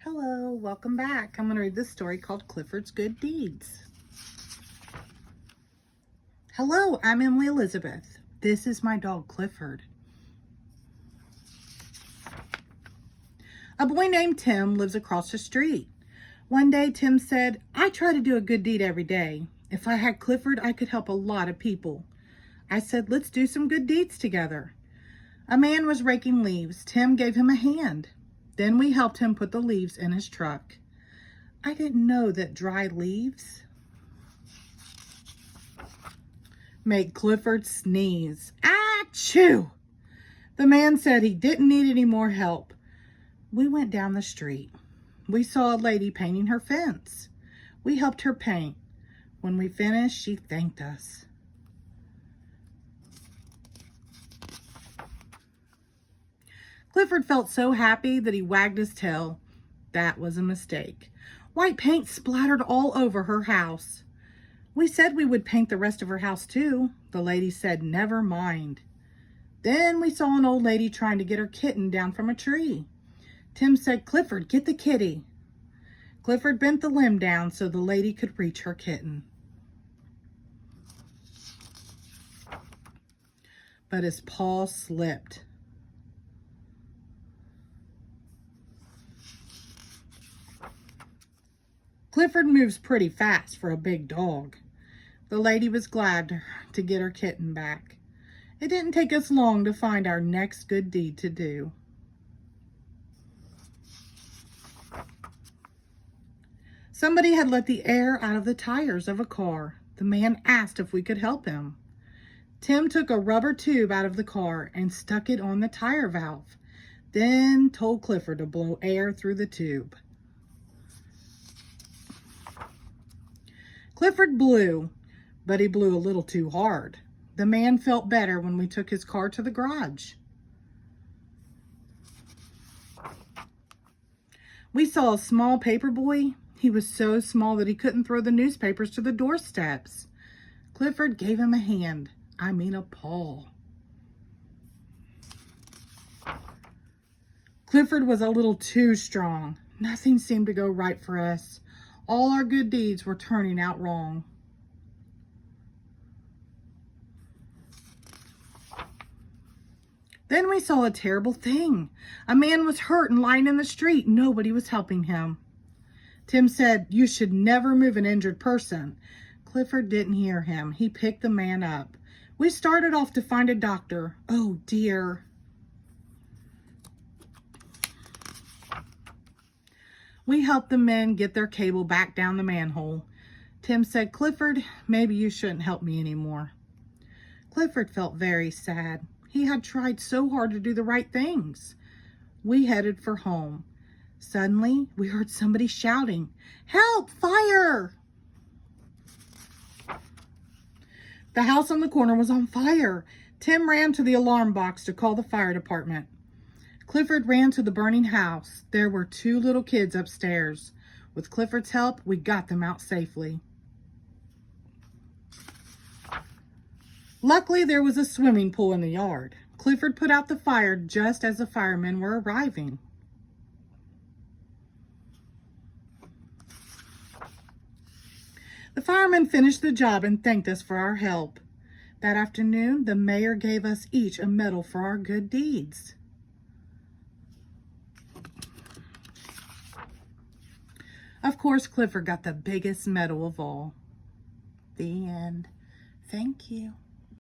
Hello, welcome back. I'm going to read this story called Clifford's Good Deeds. Hello, I'm Emily Elizabeth. This is my dog Clifford. A boy named Tim lives across the street. One day Tim said, I try to do a good deed every day. If I had Clifford, I could help a lot of people. I said, let's do some good deeds together. A man was raking leaves. Tim gave him a hand. Then we helped him put the leaves in his truck. I didn't know that dry leaves made Clifford sneeze. Achoo! The man said he didn't need any more help. We went down the street. We saw a lady painting her fence. We helped her paint. When we finished, she thanked us. Clifford felt so happy that he wagged his tail. That was a mistake. White paint splattered all over her house. We said we would paint the rest of her house too. The lady said, never mind. Then we saw an old lady trying to get her kitten down from a tree. Tim said, Clifford, get the kitty. Clifford bent the limb down so the lady could reach her kitten. But his paw slipped. Clifford moves pretty fast for a big dog. The lady was glad to get her kitten back. It didn't take us long to find our next good deed to do. Somebody had let the air out of the tires of a car. The man asked if we could help him. Tim took a rubber tube out of the car and stuck it on the tire valve, then told Clifford to blow air through the tube. Clifford blew, but he blew a little too hard. The man felt better when we took his car to the garage. We saw a small paper boy. He was so small that he couldn't throw the newspapers to the doorsteps. Clifford gave him a hand. I mean a paw. Clifford was a little too strong. Nothing seemed to go right for us. All our good deeds were turning out wrong. Then we saw a terrible thing. A man was hurt and lying in the street. Nobody was helping him. Tim said, you should never move an injured person. Clifford didn't hear him. He picked the man up. We started off to find a doctor. Oh dear. We helped the men get their cable back down the manhole. Tim said, Clifford, maybe you shouldn't help me anymore. Clifford felt very sad. He had tried so hard to do the right things. We headed for home. Suddenly, we heard somebody shouting, help, fire! The house on the corner was on fire. Tim ran to the alarm box to call the fire department. Clifford ran to the burning house. There were 2 little kids upstairs. With Clifford's help, we got them out safely. Luckily, there was a swimming pool in the yard. Clifford put out the fire just as the firemen were arriving. The firemen finished the job and thanked us for our help. That afternoon, the mayor gave us each a medal for our good deeds. Of course, Clifford got the biggest medal of all. The end. Thank you.